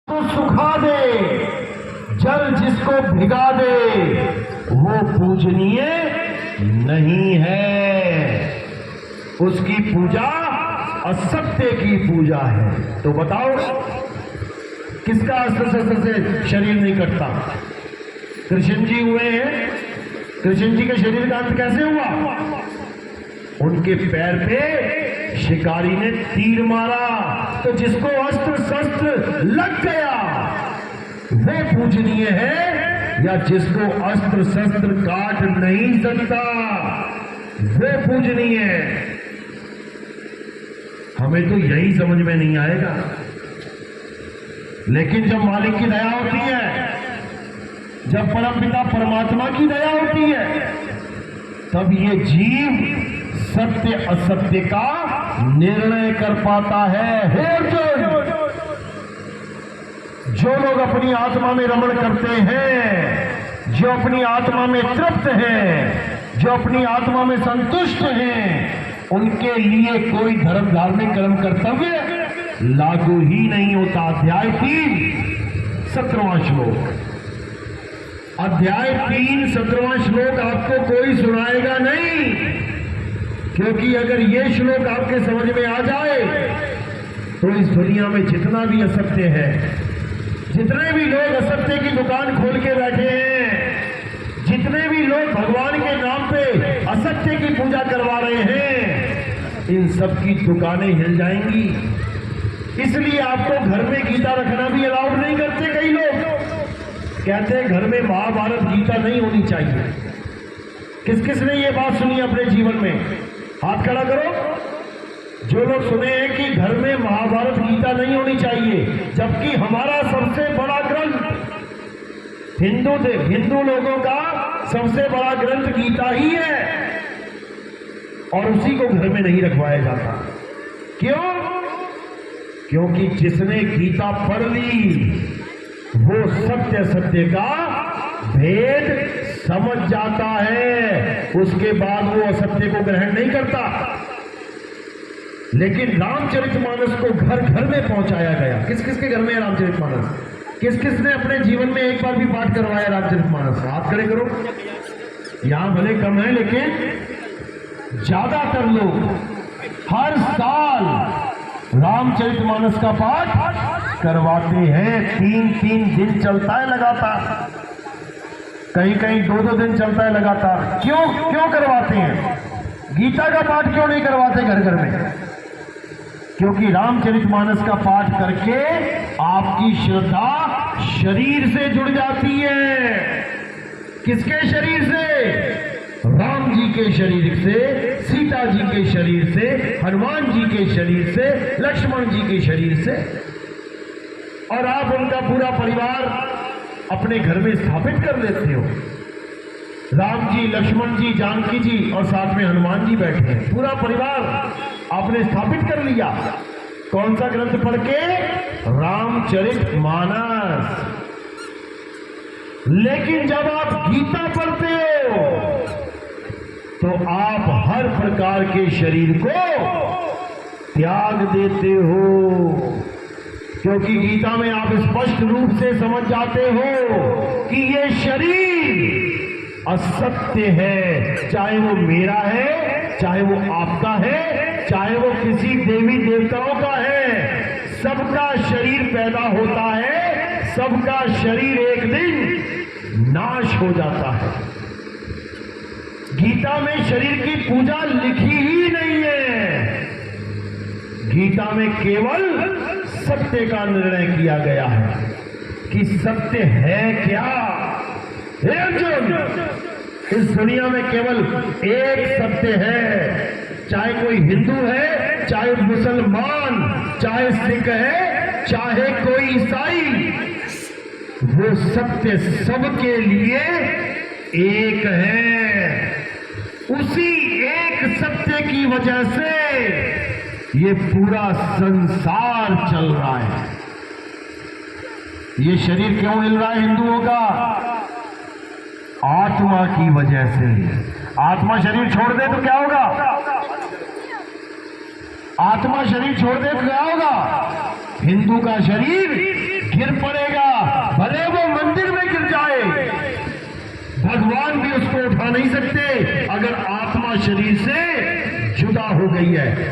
तो सुखा दे, जल जिसको भिगा दे वो पूजनीय नहीं है। उसकी पूजा असत्य की पूजा है। तो बताओ किसका अस्त्र शस्त्र से शरीर नहीं कटता? कृष्ण जी हुए हैं। कृष्ण जी के शरीर का अंत कैसे हुआ? उनके पैर पे शिकारी ने तीर मारा, तो जिसको अस्त्र शस्त्र लग गया वो पूजनीय है, या जिसको अस्त्र शस्त्र काट नहीं सकता वो पूजनीय है? हमें तो यही समझ में नहीं आएगा। लेकिन जब मालिक की दया होती है, जब परमपिता परमात्मा की दया होती है, तब ये जीव सत्य असत्य का निर्णय कर पाता है। हे अर्जुन, जो लोग अपनी आत्मा में रमण करते हैं, जो अपनी आत्मा में तृप्त हैं, जो अपनी आत्मा में संतुष्ट हैं, उनके लिए कोई धर्म धार्मिक कर्म कर्तव्य लागू ही नहीं होता। अध्याय 3 17वां श्लोक। अध्याय 3 17वां श्लोक आपको कोई सुनाएगा नहीं, क्योंकि अगर ये श्लोक आपके समझ में आ जाए तो इस दुनिया में जितना भी असत्य है, जितने भी लोग असत्य की दुकान खोल के बैठे हैं, जितने भी लोग भगवान के नाम पे असत्य की पूजा करवा रहे हैं, इन सब की दुकानें हिल जाएंगी। इसलिए आपको घर में गीता रखना भी अलाउड नहीं करते। कई लोग कहते हैं घर में महाभारत गीता नहीं होनी चाहिए। किस किस ने ये बात सुनी अपने जीवन में? हाथ खड़ा करो। जो लोग सुने हैं कि घर में महाभारत गीता नहीं होनी चाहिए, जबकि हमारा सबसे बड़ा ग्रंथ हिंदू लोगों का सबसे बड़ा ग्रंथ गीता ही है, और उसी को घर में नहीं रखवाया जाता। क्यों? क्योंकि जिसने गीता पढ़ ली वो सत्य सत्य का भेद समझ जाता है, उसके बाद वो असत्य को ग्रहण नहीं करता। लेकिन रामचरितमानस को घर घर में पहुंचाया गया। किस किस के घर में है रामचरितमानस? किस किस ने अपने जीवन में एक बार भी पाठ करवाया रामचरितमानस? हाथ खड़े करो। यहां भले कम है, लेकिन ज्यादातर लोग हर साल रामचरितमानस का पाठ करवाते हैं। 3 दिन चलता है लगातार, कहीं कहीं 2 दिन चलता है लगातार। क्यों करवाते हैं? गीता का पाठ क्यों नहीं करवाते घर घर में? क्योंकि रामचरितमानस का पाठ करके आपकी श्रद्धा शरीर से जुड़ जाती है। किसके शरीर से? राम जी के शरीर से, सीता जी के शरीर से, हनुमान जी के शरीर से, लक्ष्मण जी के शरीर से, और आप उनका पूरा परिवार अपने घर में स्थापित कर लेते हो। राम जी, लक्ष्मण जी, जानकी जी और साथ में हनुमान जी बैठे हैं। पूरा परिवार आपने स्थापित कर लिया। कौन सा ग्रंथ पढ़ के? रामचरितमानस। लेकिन जब आप गीता पढ़ते हो तो आप हर प्रकार के शरीर को त्याग देते हो, क्योंकि गीता में आप स्पष्ट रूप से समझ जाते हो कि ये शरीर असत्य है। चाहे वो मेरा है, चाहे वो आपका है, चाहे वो किसी देवी देवताओं का है, सबका शरीर पैदा होता है, सबका शरीर एक दिन नाश हो जाता है। गीता में शरीर की पूजा लिखी ही नहीं है। गीता में केवल सत्य का निर्णय किया गया है कि सत्य है क्या। हे अर्जुन, इस दुनिया में केवल एक सत्य है। चाहे कोई हिंदू है, चाहे मुसलमान, चाहे सिख है, चाहे कोई ईसाई, वो सत्य सबके लिए एक है। उसी एक सत्य की वजह से ये पूरा संसार चल रहा है। ये शरीर क्यों हिल रहा है हिंदुओं का? आत्मा की वजह से। आत्मा शरीर छोड़ दे तो क्या होगा? आत्मा शरीर छोड़ दे तो क्या होगा? हिंदू का शरीर गिर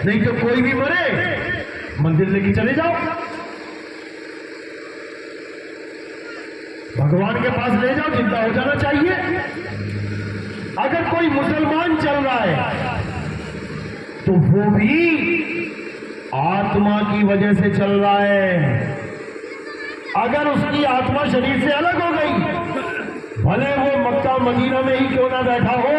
नहीं तो कोई भी मरे मंदिर लेके चले जाओ, भगवान के पास ले जाओ, जिंदा हो जाना चाहिए। अगर कोई मुसलमान चल रहा है तो वो भी आत्मा की वजह से चल रहा है। अगर उसकी आत्मा शरीर से अलग हो गई, भले वो मक्का मदीना में ही क्यों ना बैठा हो,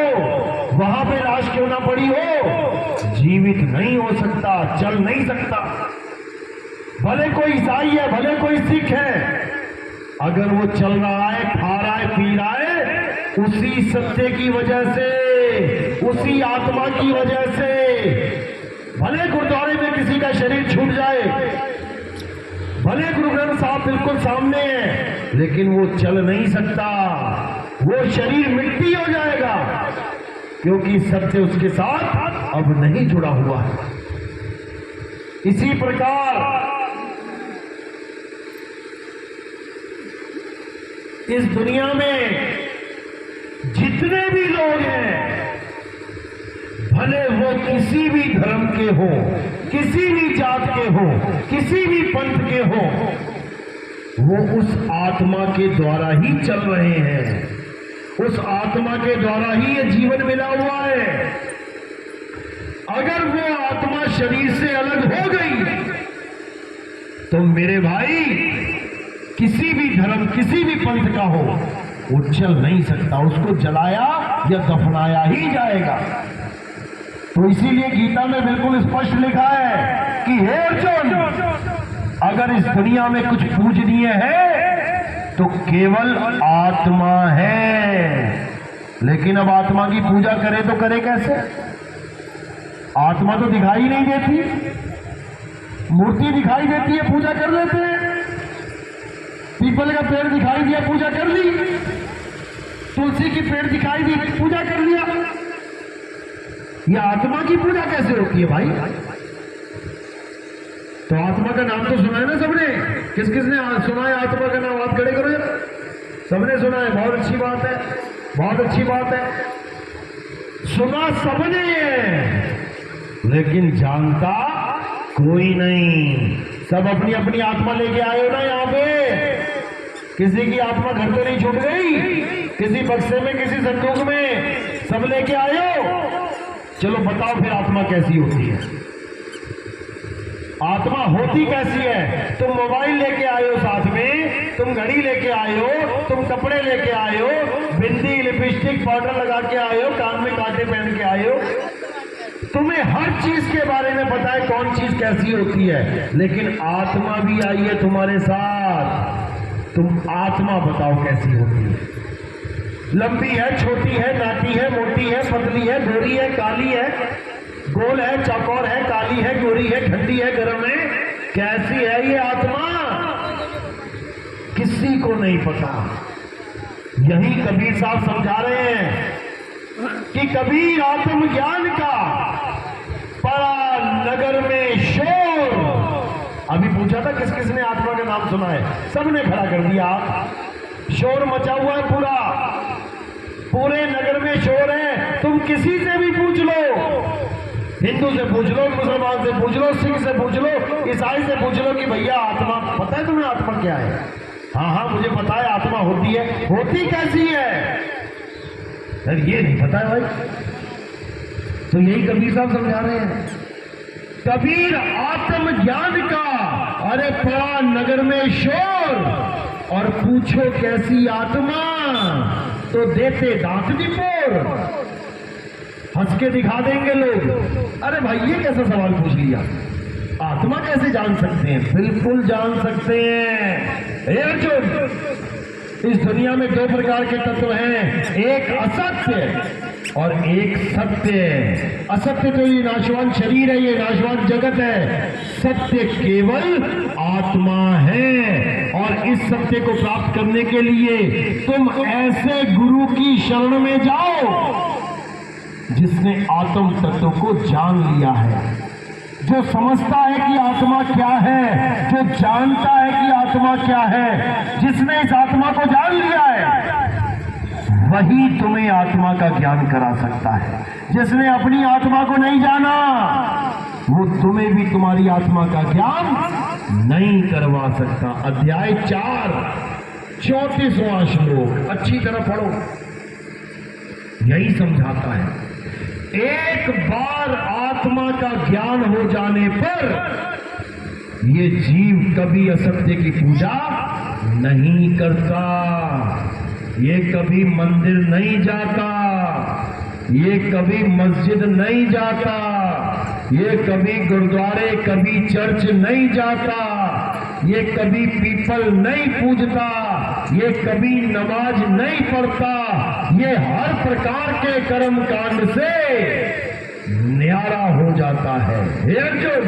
वहां पे लाश क्यों ना पड़ी हो, जीवित नहीं हो सकता, चल नहीं सकता। भले कोई ईसाई है, भले कोई सिख है, अगर वो चल रहा है, खा रहा है, पी रहा है, उसी सत्य की वजह से, उसी आत्मा की वजह से। भले गुरुद्वारे में किसी का शरीर छूट जाए, भले गुरु ग्रंथ साहब बिल्कुल सामने है, लेकिन वो चल नहीं सकता, वो शरीर मिट्टी हो जाएगा, क्योंकि सत्य उसके साथ अब नहीं जुड़ा हुआ है। इसी प्रकार इस दुनिया में जितने भी लोग हैं, भले वो किसी भी धर्म के हो, किसी भी जात के हो, किसी भी पंथ के हो, वो उस आत्मा के द्वारा ही चल रहे हैं, उस आत्मा के द्वारा ही ये जीवन मिला हुआ है। अगर वो आत्मा शरीर से अलग हो गई तो मेरे भाई, किसी भी धर्म, किसी भी पंथ का हो, वो चल नहीं सकता, उसको जलाया या दफनाया ही जाएगा। तो इसीलिए गीता में बिल्कुल स्पष्ट लिखा है कि हे अर्जुन, अगर इस दुनिया में कुछ पूजनीय है तो केवल आत्मा है। लेकिन अब आत्मा की पूजा करे तो करे कैसे? आत्मा तो दिखाई नहीं देती, मूर्ति दिखाई देती है, पूजा कर लेते हैं। पीपल का पेड़ दिखाई दिया, पूजा कर ली। तुलसी की पेड़ दिखाई दी, पूजा कर लिया। यह आत्मा की पूजा कैसे होती है भाई? तो आत्मा का नाम तो सुना है ना सबने? किस किसने सुना है आत्मा का नाम? हाथ खड़े करो यार। सबने सुना है, बहुत अच्छी बात है, बहुत अच्छी बात है। सुना सबने है, लेकिन जानता कोई नहीं। सब अपनी अपनी आत्मा लेके आए हो ना यहाँ पे। किसी की आत्मा घर तो नहीं छूट गई, किसी बक्से में, किसी संदूक में, सब लेके आए हो। चलो बताओ फिर आत्मा कैसी होती है? आत्मा होती कैसी है? तुम मोबाइल लेके आए हो साथ में, तुम घड़ी लेके आए हो, तुम कपड़े लेके आए हो, बिंदी, लिपस्टिक, पाउडर लगा के आए हो, कान में कांटे पहन के आए हो। तुम्हें हर चीज के बारे में पता है कौन चीज कैसी होती है, लेकिन आत्मा भी आई है तुम्हारे साथ। तुम आत्मा बताओ कैसी होती है? लंबी है, छोटी है, नाटी है, मोटी है, पतली है, गोरी है, काली है, गोल है, चौकोर है, काली है, गोरी है, ठंडी है, गर्म है, कैसी है ये आत्मा? किसी को नहीं पता। यही कबीर साहब समझा रहे हैं कि कबीर आत्मज्ञान का पड़ा नगर में शोर। अभी पूछा था किस किसने आत्मा का नाम सुना है? सबने खड़ा कर दिया। शोर मचा हुआ है पूरा, पूरे नगर में शोर है। तुम किसी से भी पूछ लो, हिंदू से पूछ लो, मुसलमान से पूछ लो, सिख से पूछ लो, ईसाई से पूछ लो कि भैया आत्मा पता है तुम्हें? आत्मा क्या है? हाँ हाँ मुझे पता है आत्मा होती है। होती कैसी है? सर ये नहीं पता है भाई। तो यही कबीर साहब समझा रहे हैं। कबीर आत्मज्ञान का अरे पड़ा नगर में शोर, और पूछो कैसी आत्मा, तो देते दांत दिपोर। हंस के दिखा देंगे लोग। अरे भाई ये कैसा सवाल पूछ लिया? आत्मा कैसे जान सकते हैं? बिल्कुल जान सकते हैं। हे अर्जुन, इस दुनिया में दो प्रकार के तत्व हैं, एक असत्य और एक सत्य। असत्य तो ये नाशवान शरीर है, ये नाशवान जगत है। सत्य केवल आत्मा है, और इस सत्य को प्राप्त करने के लिए तुम ऐसे गुरु की शरण में जाओ जिसने आत्म तत्व को जान लिया है, जो समझता है कि आत्मा क्या है, जो जानता है कि आत्मा क्या है। जिसने इस आत्मा को जान लिया है वही तुम्हें आत्मा का ज्ञान करा सकता है। जिसने अपनी आत्मा को नहीं जाना वो तुम्हें भी तुम्हारी आत्मा का ज्ञान नहीं करवा सकता। अध्याय 4 34वां श्लोक अच्छी तरह पढ़ो, यही समझाता है। एक बार आत्मा का ज्ञान हो जाने पर ये जीव कभी असत्य की पूजा नहीं करता, ये कभी मंदिर नहीं जाता, ये कभी मस्जिद नहीं जाता, ये कभी गुरुद्वारे कभी चर्च नहीं जाता, ये कभी पीपल नहीं पूजता, ये कभी नमाज नहीं पढ़ता, ये हर प्रकार के कर्म कांड से न्यारा हो जाता है। हे अर्जुन,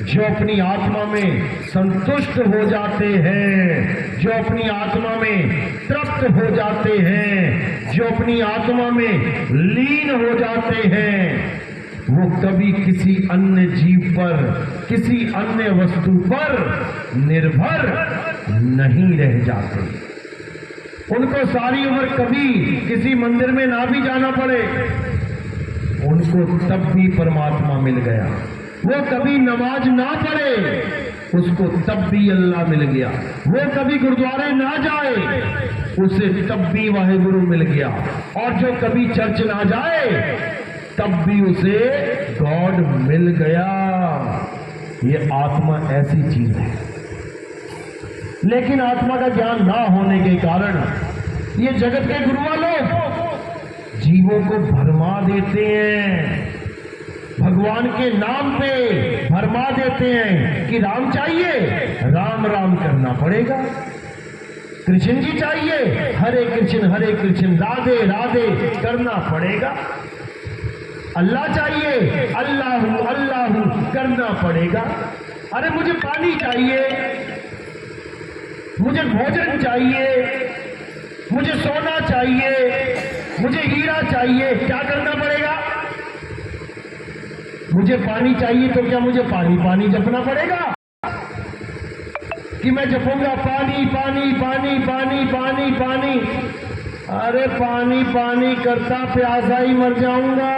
जो अपनी आत्मा में संतुष्ट हो जाते हैं, जो अपनी आत्मा में तृप्त हो जाते हैं, जो अपनी आत्मा में लीन हो जाते हैं, वो कभी किसी अन्य जीव पर, किसी अन्य वस्तु पर निर्भर नहीं रह जाते। उनको सारी उम्र कभी किसी मंदिर में ना भी जाना पड़े, उनको तब भी परमात्मा मिल गया। वो कभी नमाज ना पढ़े, उसको तब भी अल्लाह मिल गया। वो कभी गुरुद्वारे ना जाए, उसे तब भी वाहेगुरु मिल गया। और जो कभी चर्च ना जाए, तब भी उसे गॉड मिल गया। ये आत्मा ऐसी चीज है। लेकिन आत्मा का ज्ञान ना होने के कारण ये जगत के गुरुआ लोग जीवों को भरमा देते हैं, भगवान के नाम पे भरमा देते हैं कि राम चाहिए, राम राम करना पड़ेगा। कृष्ण जी चाहिए, हरे कृष्ण राधे राधे करना पड़ेगा। अल्लाह चाहिए, अल्लाह करना पड़ेगा। अरे मुझे पानी चाहिए, मुझे भोजन चाहिए, मुझे सोना चाहिए, मुझे हीरा चाहिए, क्या करना पड़ेगा? मुझे पानी चाहिए तो क्या मुझे पानी पानी जपना पड़ेगा कि मैं जपूंगा पानी पानी पानी पानी पानी पानी? अरे पानी पानी करता प्यासा ही मर जाऊंगा।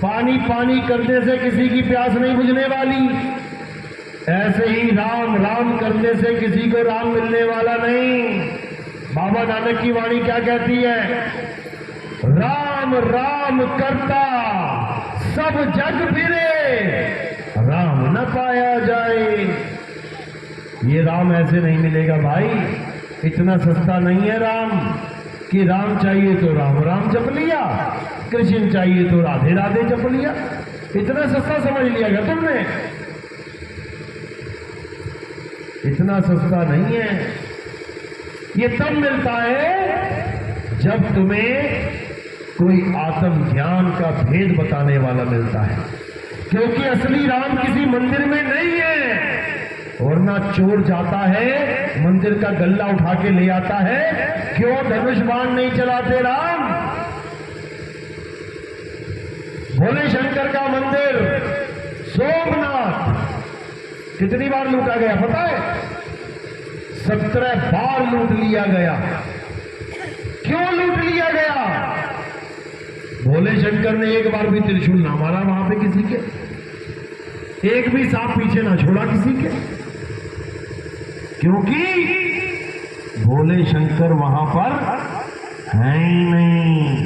पानी पानी करने से किसी की प्यास नहीं बुझने वाली। ऐसे ही राम राम करने से किसी को राम मिलने वाला नहीं। बाबा नानक की वाणी क्या कहती है? राम राम करता सब जग फिरे, राम न पाया जाए। ये राम ऐसे नहीं मिलेगा भाई, इतना सस्ता नहीं है राम कि राम चाहिए तो राम राम जप लिया, कृष्ण चाहिए तो राधे राधे जप लिया। इतना सस्ता समझ लिया क्या तुमने? इतना सस्ता नहीं है। ये तब मिलता है जब तुम्हें कोई आत्म ज्ञान का भेद बताने वाला मिलता है, क्योंकि असली राम किसी मंदिर में नहीं है। वरना चोर जाता है, मंदिर का गल्ला उठा के ले आता है, क्यों धनुष बाण नहीं चलाते राम? भोले शंकर का मंदिर सोमनाथ कितनी बार लूटा गया पता है? 17 बार लूट लिया गया। क्यों लूट लिया गया? भोले शंकर ने एक बार भी त्रिशूल ना मारा वहां पे किसी के, एक भी सांप पीछे ना छोड़ा किसी के, क्योंकि भोले शंकर वहां पर है ही नहीं।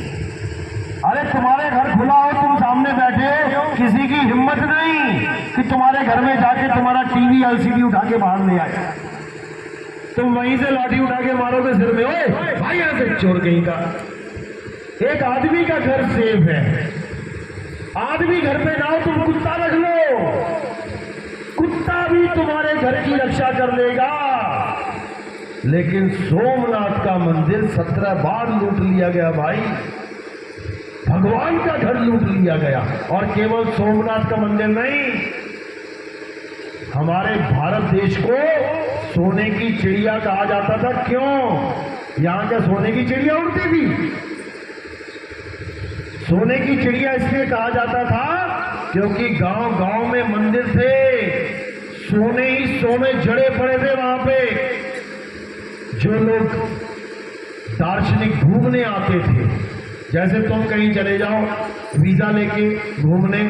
अरे तुम्हारे घर खुला हो, तुम सामने बैठे, किसी की हिम्मत नहीं कि तुम्हारे घर में जाके तुम्हारा टीवी एलसीडी उठा के बाहर ले आए। तुम वहीं से लाठी उठा के मारोगे सिर में, ओए भाई यहां से चोर कहीं का। एक आदमी का घर सेफ है, आदमी घर पे ना हो, तुम कुत्ता रख लो, कुत्ता भी तुम्हारे घर की रक्षा कर लेगा। लेकिन सोमनाथ का मंदिर 17 बार लूट लिया गया भाई, भगवान का घर लूट लिया गया। और केवल सोमनाथ का मंदिर नहीं, हमारे भारत देश को सोने की चिड़िया कहा जाता था। क्यों? यहां क्या सोने की चिड़िया उड़ती थी? सोने की चिड़िया इसलिए कहा जाता था क्योंकि गांव गांव में मंदिर थे, सोने ही सोने जड़े पड़े थे वहां पे। जो लोग दार्शनिक घूमने आते थे जैसे तुम कहीं चले जाओ वीजा लेके घूमने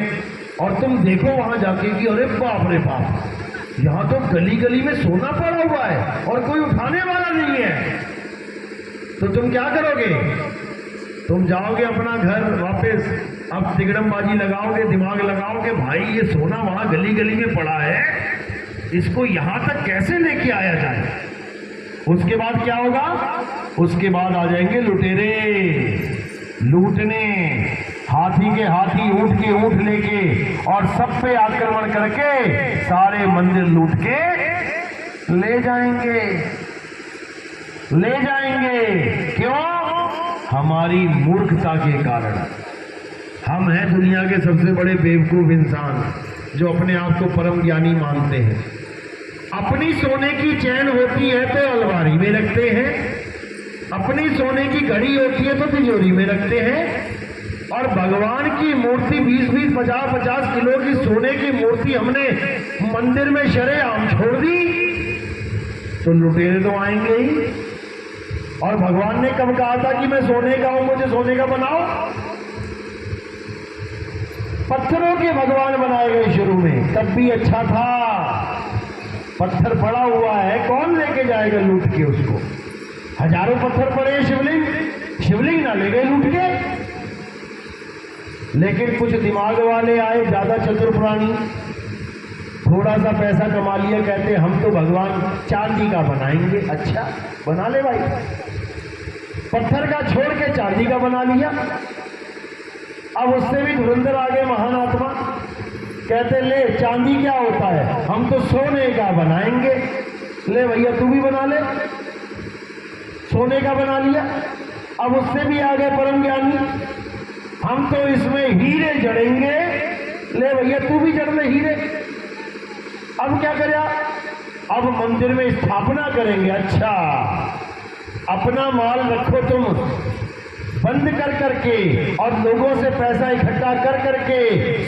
और तुम देखो वहां जाके कि अरे बाप रे बाप, यहां तो गली गली में सोना पड़ा हुआ है और कोई उठाने वाला नहीं है, तो तुम क्या करोगे? तुम जाओगे अपना घर वापस, अब तिगड़मबाजी लगाओगे, दिमाग लगाओगे, भाई ये सोना वहां गली गली में पड़ा है, इसको यहां तक कैसे लेके आया जाए। उसके बाद क्या होगा? उसके बाद आ जाएंगे लुटेरे लूटने, हाथी के हाथी ऊंट के ऊंट लेके और सब पे आक्रमण करके सारे मंदिर लूट के ले जाएंगे, ले जाएंगे। क्यों? हमारी मूर्खता के कारण। हम हैं दुनिया के सबसे बड़े बेवकूफ इंसान जो अपने आप को परम ज्ञानी मानते हैं। अपनी सोने की चैन होती है तो अलमारी में रखते हैं, अपनी सोने की घड़ी होती है तो तिजोरी में रखते हैं, और भगवान की मूर्ति 20-20, 50-50 किलो की सोने की मूर्ति हमने मंदिर में शरेआम छोड़ दी, तो लुटेरे तो आएंगे ही। और भगवान ने कब कहा था कि मैं सोने का हूं, मुझे सोने का बनाओ? पत्थरों के भगवान बनाए गए शुरू में, तब भी अच्छा था। पत्थर पड़ा हुआ है, कौन लेके जाएगा लूट के उसको? हजारों पत्थर पड़े, शिवलिंग, शिवलिंग ना ले गए लूट के। लेकिन कुछ दिमाग वाले आए, ज्यादा चतुर प्राणी, थोड़ा सा पैसा कमा लिया, कहते हम तो भगवान चांदी का बनाएंगे। अच्छा बना ले भाई, पत्थर का छोड़ के चांदी का बना लिया। अब उससे भी धुरंधर आ गए महान आत्मा, कहते ले चांदी क्या होता है, हम तो सोने का बनाएंगे। ले भैया तू भी बना ले, सोने का बना लिया। अब उससे भी आ गए परम ज्ञानी, हम तो इसमें हीरे जड़ेंगे। ले भैया तू भी जड़ ले हीरे। अब क्या करें? अब मंदिर में स्थापना करेंगे। अच्छा, अपना माल रखो तुम बंद कर करके और लोगों से पैसा इकट्ठा कर करके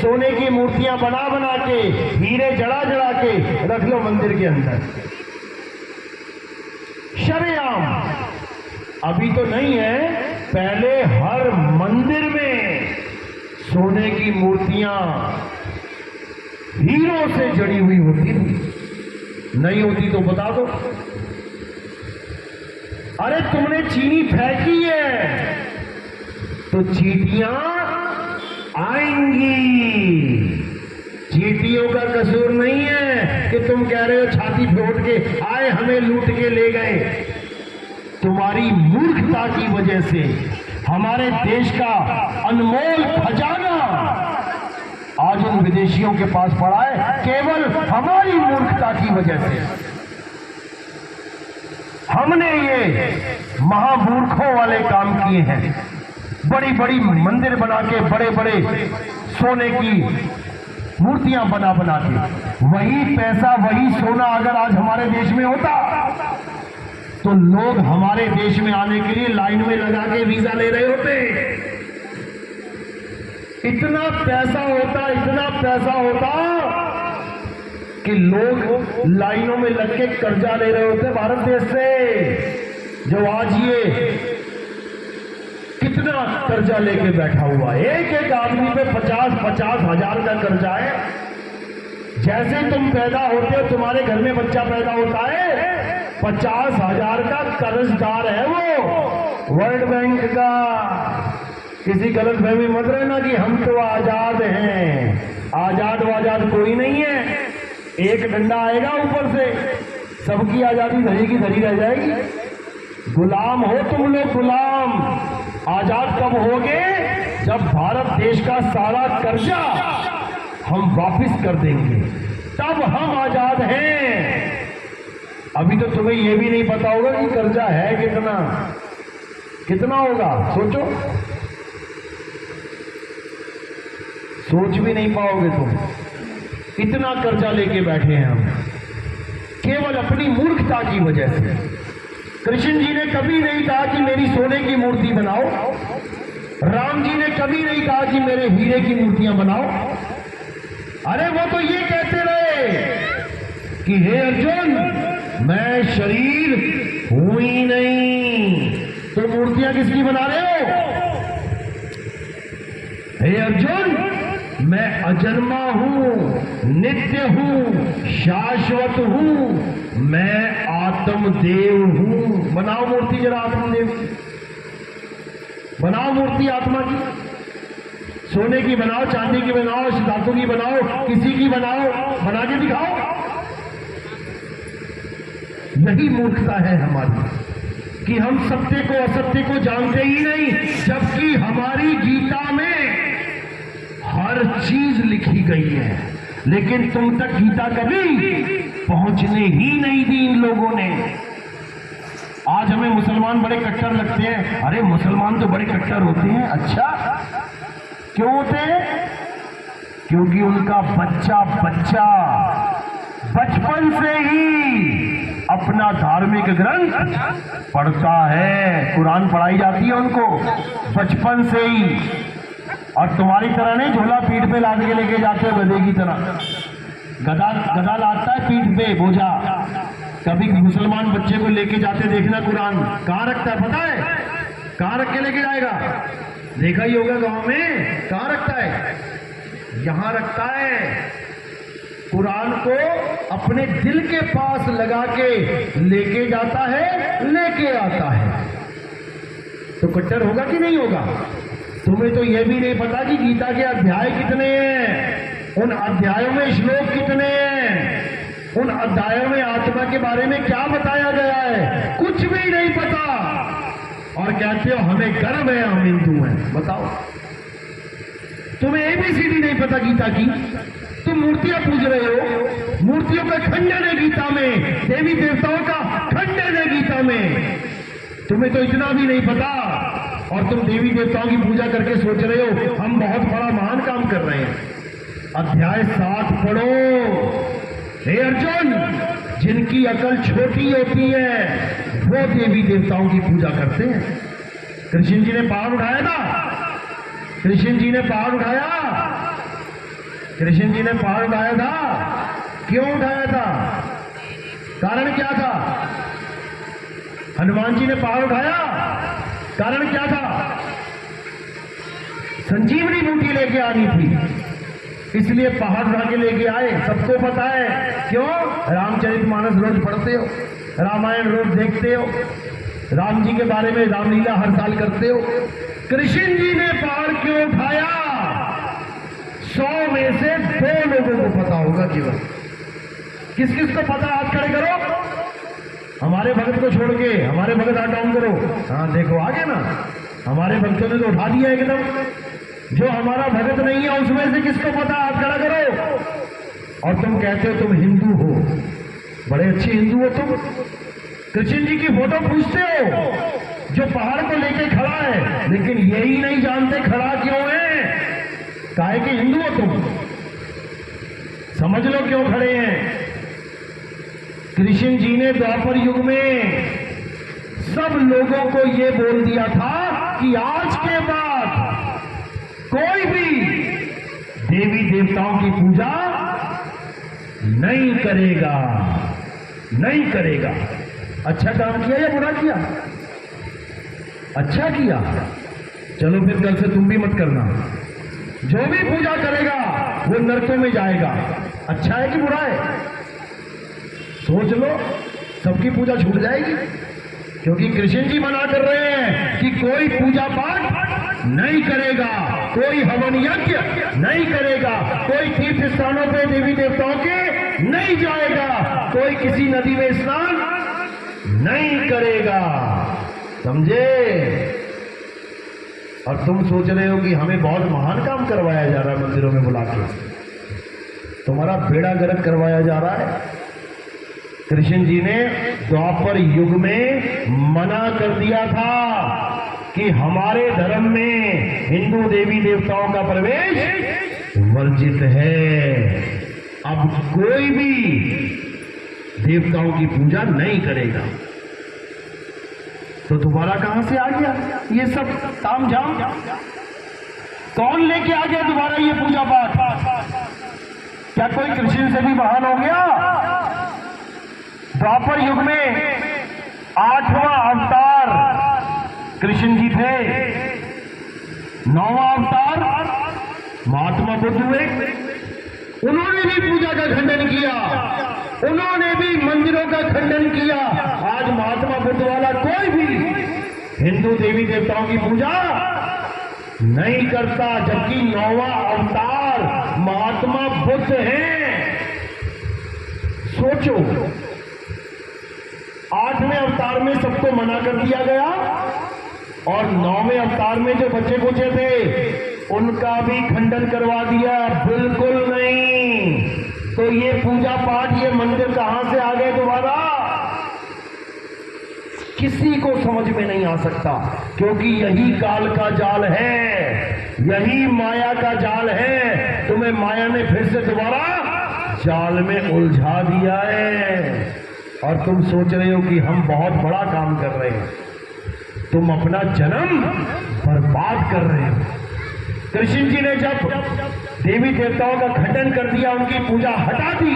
सोने की मूर्तियां बना बना के, हीरे जड़ा जड़ा के रख लो मंदिर के अंदर शरेआम। अभी तो नहीं है, पहले हर मंदिर में सोने की मूर्तियां हीरों से जड़ी हुई होती थी। नहीं होती तो बता दो। अरे तुमने चीनी फेंकी है तो चींटियां आएंगी। चींटियों का कसूर नहीं है कि तुम कह रहे हो छाती फोड़ के आए, हमें लूट के ले गए। तुम्हारी मूर्खता की वजह से हमारे देश का अनमोल खजाना आज उन विदेशियों के पास पड़ा है, केवल हमारी मूर्खता की वजह से। हमने ये महामूर्खों वाले काम किए हैं, बड़ी बड़ी मंदिर बना के, बड़े बड़े सोने की मूर्तियां बना बना के। वही पैसा, वही सोना अगर आज हमारे देश में होता तो लोग हमारे देश में आने के लिए लाइन में लगा के वीजा ले रहे होते। इतना पैसा होता, इतना पैसा होता कि लोग लाइनों में लग के कर्जा ले रहे होते भारत देश से। जो आज ये कितना कर्जा लेके बैठा हुआ है, एक एक आदमी पे 50-50 हजार का कर्जा है। जैसे तुम पैदा होते हो, तुम्हारे घर में बच्चा पैदा होता है, 50 हजार का कर्जदार है वो वर्ल्ड बैंक का। किसी गलत फहमी मत रहना कि हम तो आजाद हैं। आजाद वाजाद कोई नहीं है, एक डंडा आएगा ऊपर से, सबकी आजादी धरी की धरी रह जाएगी। गुलाम हो तुम लोग, गुलाम। आजाद कब होगे? जब भारत देश का सारा कर्जा हम वापिस कर देंगे, तब हम आजाद हैं। अभी तो तुम्हें यह भी नहीं पता होगा कि कर्जा है कितना, कितना होगा। सोचो, सोच भी नहीं पाओगे तुम, इतना कर्जा लेके बैठे हैं हम, केवल अपनी मूर्खता की वजह से। कृष्ण जी ने कभी नहीं कहा कि मेरी सोने की मूर्ति बनाओ, राम जी ने कभी नहीं कहा कि मेरे हीरे की मूर्तियां बनाओ। अरे वो तो ये कहते रहे कि हे अर्जुन, मैं शरीर हूं ही नहीं। तो मूर्तियां किसकी बना रहे हो? हे अर्जुन, मैं अजन्मा हूं, नित्य हूं, शाश्वत हूं, मैं आत्मदेव हूं। बनाओ मूर्ति जरा आत्मदेव की, बनाओ मूर्ति आत्मा की, सोने की बनाओ, चांदी की बनाओ, धातु की बनाओ, किसी की बनाओ, बना के दिखाओ। यही मूर्खता है हमारी कि हम सत्य को असत्य को जानते ही नहीं, जबकि हमारी गीता में हर चीज लिखी गई है, लेकिन तुम तक गीता कभी पहुंचने ही नहीं दी इन लोगों ने। आज हमें मुसलमान बड़े कट्टर लगते हैं। अरे मुसलमान तो बड़े कट्टर होते हैं। अच्छा, क्यों होते हैं? क्योंकि उनका बच्चा बचपन से ही अपना धार्मिक ग्रंथ पढ़ता है, कुरान पढ़ाई जाती है उनको बचपन से ही। और तुम्हारी तरह नहीं झोला पीठ पे लाद के लेके जाते हो गधे की तरह। गधा लादता है पीठ पे बोझा। कभी मुसलमान बच्चे को लेके जाते देखना, कुरान कहां रखता है पता है? कहां रख के लेके जाएगा? देखा ही होगा गांव में। कहां रखता है? यहां रखता है। कुरान को अपने दिल के पास लगा के लेके जाता है, लेके आता है। तो कट्टर होगा कि नहीं होगा? तुम्हें तो यह भी नहीं पता कि गीता के अध्याय कितने हैं, उन अध्यायों में श्लोक कितने हैं, उन अध्यायों में आत्मा के बारे में क्या बताया गया है, कुछ भी नहीं पता। और कहते हो हमें गर्व है, हम हिंदू हैं। बताओ, तुम्हें ABCD नहीं पता गीता की? तुम मूर्तियां पूज रहे हो, मूर्तियों का खंडन है गीता में, देवी देवताओं का खंडन है गीता में। तुम्हें तो इतना भी नहीं पता, और तुम देवी देवताओं की पूजा करके सोच रहे हो हम बहुत बड़ा महान काम कर रहे हैं। अध्याय 7 पढ़ो। हे अर्जुन, जिनकी अकल छोटी होती है वो देवी देवताओं की पूजा करते हैं। कृष्ण जी ने पहाड़ उठाया था, कृष्ण जी ने पहाड़ उठाया, कृष्ण जी ने पहाड़ उठाया था। क्यों उठाया था? कारण क्या था? हनुमान जी ने पहाड़ उठाया, कारण क्या था? संजीवनी बूटी लेके आनी थी, इसलिए पहाड़ उठा के लेके आए। सबको पता है क्यों? रामचरितमानस रोज पढ़ते हो, रामायण रोज देखते हो, राम जी के बारे में रामलीला हर साल करते हो। कृष्ण जी ने पहाड़ क्यों उठाया? 100 में से 2 लोगों को पता होगा केवल। किस किस को पता? हाथ खड़े करो। हमारे भगत को छोड़ के, हमारे भगत हाथ डाउन करो। हाँ देखो आगे ना, हमारे भक्तों ने तो उठा दिया एकदम। जो हमारा भगत नहीं है उसमें से किसको पता? हाथ खड़ा करो। और तुम कहते हो तुम हिंदू हो, बड़े अच्छे हिंदू हो तुम। कृष्ण जी की फोटो पूछते हो जो पहाड़ को लेके खड़ा है, लेकिन यही नहीं जानते खड़ा क्यों है। काहे के हिंदू हो तुम? समझ लो क्यों खड़े हैं। कृष्ण जी ने द्वापर युग में सब लोगों को यह बोल दिया था कि आज के बाद कोई भी देवी देवताओं की पूजा नहीं करेगा, नहीं करेगा। अच्छा काम किया या बुरा किया? अच्छा किया। चलो फिर कल से तुम भी मत करना। जो भी पूजा करेगा वो नरकों में जाएगा। अच्छा है कि बुरा है? सोच लो, सबकी पूजा छूट जाएगी। क्योंकि कृष्ण जी मना कर रहे हैं कि कोई पूजा पाठ नहीं करेगा, कोई हवन यज्ञ नहीं करेगा, कोई तीर्थ स्थानों पे देवी देवताओं के नहीं जाएगा, कोई किसी नदी में स्नान नहीं करेगा। समझे? और तुम सोच रहे हो कि हमें बहुत महान काम करवाया जा रहा है मंदिरों में बुला के। तुम्हारा बेड़ा गर्क करवाया जा रहा है। कृष्ण जी ने द्वापर युग में मना कर दिया था कि हमारे धर्म में हिंदू देवी देवताओं का प्रवेश वर्जित है। अब कोई भी देवताओं की पूजा नहीं करेगा। तो दोबारा कहां से आ गया ये सब तामझाम? कौन लेके आ गया दोबारा ये पूजा पाठ? क्या कोई कृष्ण से भी बहाल हो गया? द्वापर युग में 8वां अवतार कृष्ण जी थे, 9वां अवतार महात्मा बुद्ध हुए, उन्होंने भी पूजा का खंडन किया, उन्होंने भी मंदिरों का खंडन किया। आज महात्मा बुद्ध वाला कोई भी हिंदू देवी देवताओं की पूजा नहीं करता, जबकि 9वां अवतार महात्मा बुद्ध हैं। सोचो, 8वें अवतार में सबको मना कर दिया गया और 9वें अवतार में जो बच्चे कुचे थे उनका भी खंडन करवा दिया। बिल्कुल नहीं। तो ये पूजा पाठ, ये मंदिर कहां से आ गए दोबारा? किसी को समझ में नहीं आ सकता, क्योंकि यही काल का जाल है, यही माया का जाल है। तुम्हें माया ने फिर से दोबारा जाल में उलझा दिया है और तुम सोच रहे हो कि हम बहुत बड़ा काम कर रहे हैं। तुम अपना जन्म बर्बाद कर रहे हो। कृष्ण जी ने जब देवी देवताओं का खंडन कर दिया, उनकी पूजा हटा दी,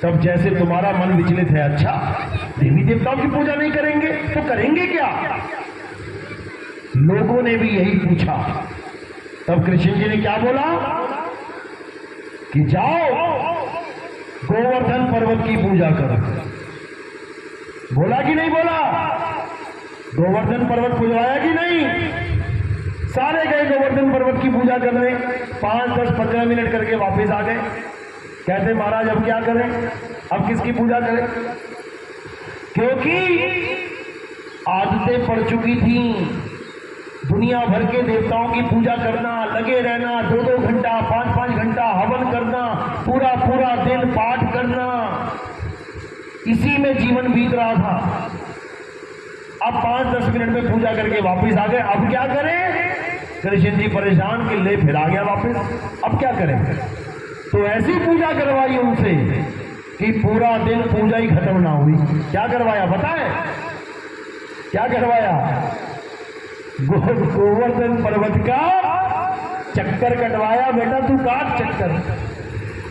तब जैसे तुम्हारा मन विचलित है, अच्छा देवी देवताओं की पूजा नहीं करेंगे तो करेंगे क्या? लोगों ने भी यही पूछा। तब कृष्ण जी ने क्या बोला कि जाओ गोवर्धन पर्वत की पूजा करो। बोला कि नहीं बोला? गोवर्धन पर्वत पूजवाया कि नहीं? सारे गए गोवर्धन पर्वत की पूजा करने, 5, 10, 15 मिनट करके वापस आ गए। कहते महाराज अब क्या करें, अब किसकी पूजा करें? क्योंकि आदतें पड़ चुकी थी दुनिया भर के देवताओं की पूजा करना, लगे रहना, 2-2 घंटा 5-5 घंटा हवन करना, पूरा पूरा दिन पाठ करना, इसी में जीवन बीत रहा था। अब 5-10 मिनट में पूजा करके वापस आ गए। अब क्या करें? कृष्ण जी परेशान कि ले फिर आ गया वापस, अब क्या करें? तो ऐसी पूजा करवाई उनसे कि पूरा दिन पूजा ही खत्म ना हुई। क्या करवाया बताएं? क्या करवाया? गोवर्धन पर्वत का चक्कर कटवाया। बेटा तू काट चक्कर।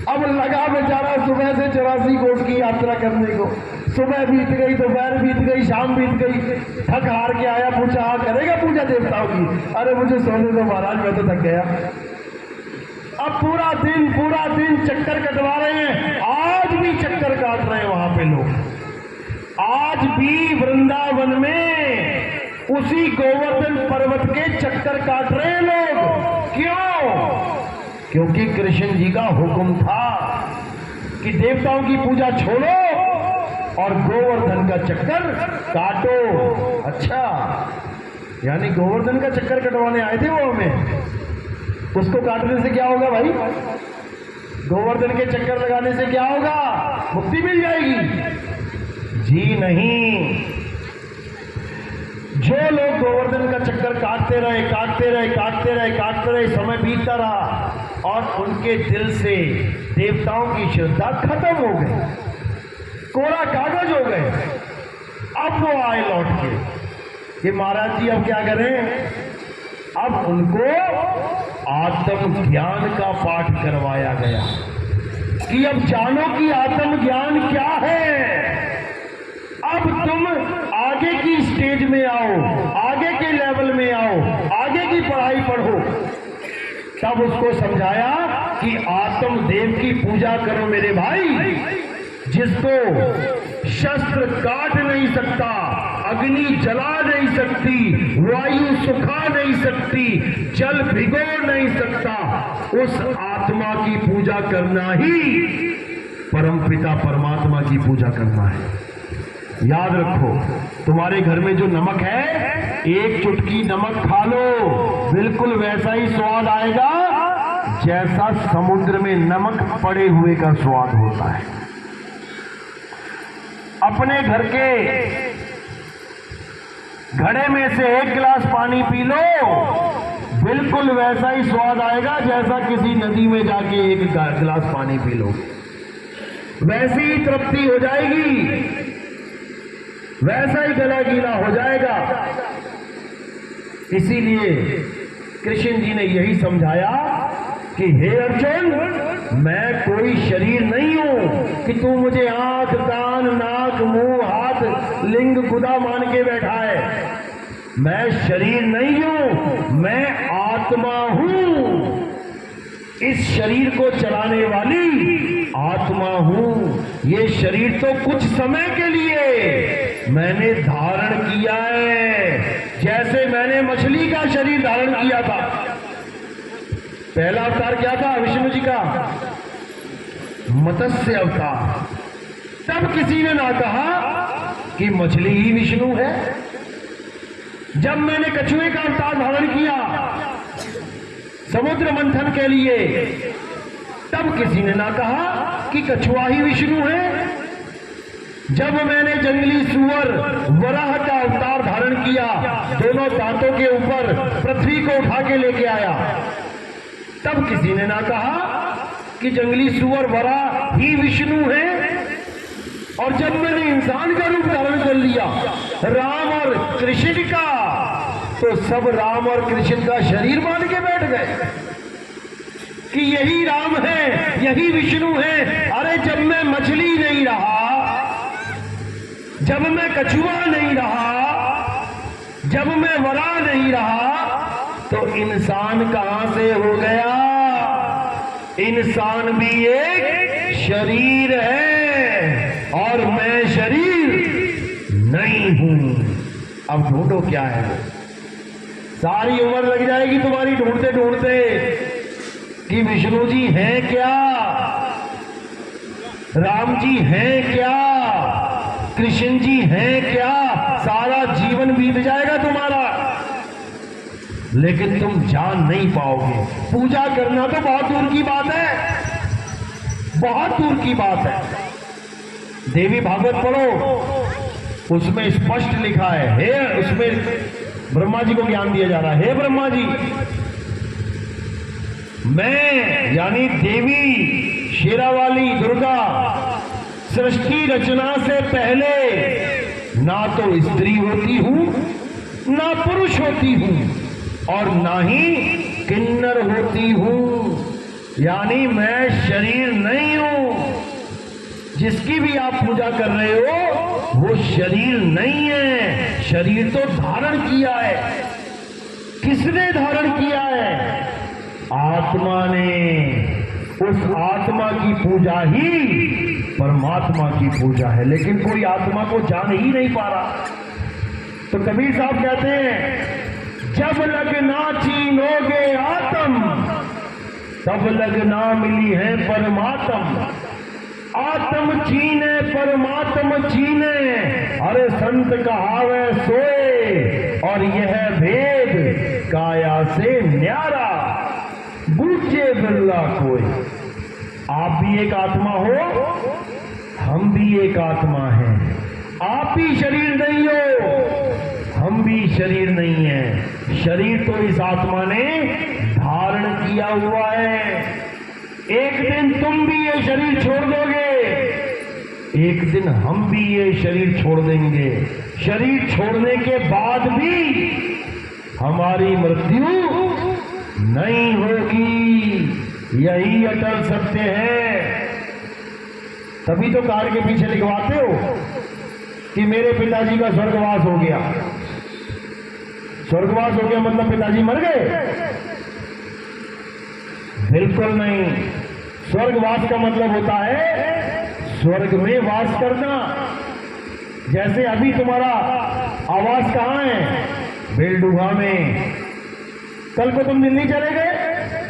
अब लगा बेचारा सुबह से 84 कोस की यात्रा करने को। सुबह बीत गई, दोपहर बीत गई, शाम बीत गई, थक हार के आया, पूछा हाँ करेगा पूजा देवताओं की? अरे मुझे सोने दो महाराज, मैं तो थक गया। अब पूरा दिन चक्कर कटवा रहे हैं। आज भी चक्कर काट रहे हैं वहां पे लोग। आज भी वृंदावन में उसी गोवर्धन पर्वत के चक्कर काट रहे हैं लोग। क्यों? क्योंकि कृष्ण जी का हुक्म था कि देवताओं की पूजा छोड़ो और गोवर्धन का चक्कर काटो। अच्छा, यानी गोवर्धन का चक्कर कटवाने आए थे वो हमें। उसको काटने से क्या होगा भाई? गोवर्धन के चक्कर लगाने से क्या होगा? मुक्ति मिल जाएगी? जी नहीं। जो लोग गोवर्धन का चक्कर काटते रहे, समय बीतता रहा और उनके दिल से देवताओं की श्रद्धा खत्म हो गई, कोरा कागज हो गए। अब वो आए लौट के कि महाराज जी अब क्या करें? अब उनको आत्म ज्ञान का पाठ करवाया गया कि अब जानो कि आत्म ज्ञान क्या है। अब तुम आगे की स्टेज में आओ, आगे के लेवल में आओ, आगे की पढ़ाई पढ़ो। तब उसको समझाया कि आत्म देव की पूजा करो मेरे भाई, जिसको शस्त्र काट नहीं सकता, अग्नि जला नहीं सकती, वायु सुखा नहीं सकती, जल भिगो नहीं सकता, उस आत्मा की पूजा करना ही परमपिता परमात्मा की पूजा करना है। याद रखो, तुम्हारे घर में जो नमक है, एक चुटकी नमक खा लो, बिल्कुल वैसा ही स्वाद आएगा जैसा समुद्र में नमक पड़े हुए का स्वाद होता है। अपने घर के घड़े में से एक गिलास पानी पी लो, बिल्कुल वैसा ही स्वाद आएगा जैसा किसी नदी में जाके एक गिलास पानी पी लो। वैसी ही तृप्ति हो जाएगी, वैसा ही गला गीला हो जाएगा। इसीलिए कृष्ण जी ने यही समझाया कि हे अर्जुन, मैं कोई शरीर नहीं हूं कि तू मुझे आंख, कान, नाक, मुंह, हाथ, लिंग, गुदा मान के बैठा है। मैं शरीर नहीं हूं, मैं आत्मा आत्मा हूं, इस शरीर को चलाने वाली आत्मा हूं। ये शरीर तो कुछ समय के लिए मैंने धारण किया है, जैसे मैंने मछली का शरीर धारण किया था। पहला अवतार क्या था विष्णु जी का? मत्स्य अवतार। तब किसी ने ना कहा कि मछली ही विष्णु है। जब मैंने कछुए का अवतार धारण किया समुद्र मंथन के लिए, तब किसी ने ना कहा कि कछुआ ही विष्णु है। जब मैंने जंगली सुअर वराह का अवतार धारण किया, दोनों दांतों के ऊपर पृथ्वी को उठा के लेके आया, तब किसी ने ना कहा कि जंगली सुअर वराह ही विष्णु है। और जब मैंने इंसान का रूप धारण कर लिया राम और कृष्ण का, तो सब राम और कृष्ण का शरीर मान के बैठ गए कि यही राम है, यही विष्णु है। अरे जब मैं मछली नहीं रहा, जब मैं कछुआ नहीं रहा, जब मैं वराह नहीं रहा, तो इंसान कहां से हो गया? इंसान भी एक शरीर है और मैं शरीर नहीं हूं। अब ढूंढो क्या है वो। सारी उम्र लग जाएगी तुम्हारी ढूंढते ढूंढते कि विष्णु जी हैं क्या, राम जी हैं क्या, कृष्ण जी हैं क्या। सारा जीवन बीत जाएगा तुम्हारा, लेकिन तुम जान नहीं पाओगे। पूजा करना तो बहुत दूर की बात है, बहुत दूर की बात है। देवी भागवत पढ़ो, उसमें स्पष्ट लिखा है, हे उसमें ब्रह्मा जी को ज्ञान दिया जा रहा है, हे ब्रह्मा जी, मैं यानी देवी शेरावाली दुर्गा सृष्टि रचना से पहले ना तो स्त्री होती हूं, ना पुरुष होती हूं, और ना ही किन्नर होती हूं। यानी मैं शरीर नहीं हूं। जिसकी भी आप पूजा कर रहे हो वो शरीर नहीं है। शरीर तो धारण किया है। किसने धारण किया है? आत्मा ने। उस आत्मा की पूजा ही परमात्मा की पूजा है, लेकिन कोई आत्मा को जान ही नहीं पा रहा। तो कबीर साहब कहते हैं, जब लग ना चीनोगे आत्म, तब लग ना मिली है परमात्म। आत्म चीने परमात्म चीने, अरे संत कहावे सोए, और यह भेद काया से न्यारा, बूझे बिरला कोई। आप भी एक आत्मा हो, हम भी एक आत्मा हैं। आप ही शरीर नहीं हो, हम भी शरीर नहीं है। शरीर तो इस आत्मा ने धारण किया हुआ है। एक दिन तुम भी ये शरीर छोड़ दोगे, एक दिन हम भी ये शरीर छोड़ देंगे। शरीर छोड़ने के बाद भी हमारी मृत्यु नहीं होगी। यही अटल सत्य है। तभी तो कार के पीछे लिखवाते हो कि मेरे पिताजी का स्वर्गवास हो गया। स्वर्गवास हो गया मतलब पिताजी मर गए? बिल्कुल नहीं। स्वर्गवास का मतलब होता है स्वर्ग में वास करना। जैसे अभी तुम्हारा आवास कहां है? बेलडुगा में। कल को तुम दिल्ली चले गए,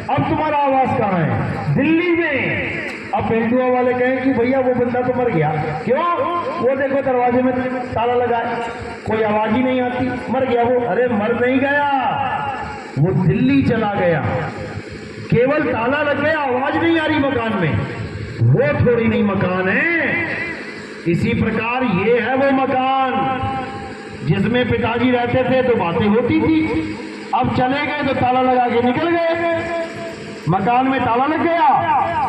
अब तुम्हारा आवास कहां है? दिल्ली में। अब बेलडुगा वाले कहें कि भैया वो बंदा तो मर गया। क्यों? वो देखो दरवाजे में ताला लगा है, कोई आवाज ही नहीं आती, मर गया वो। अरे मर नहीं गया, वो दिल्ली चला गया। केवल ताला लग गया, आवाज नहीं आ रही मकान में। वो थोड़ी नहीं मकान है। इसी प्रकार ये है वो मकान जिसमें पिताजी रहते थे तो बातें होती थी। अब चले गए तो ताला लगा के निकल गए। मकान में ताला लग गया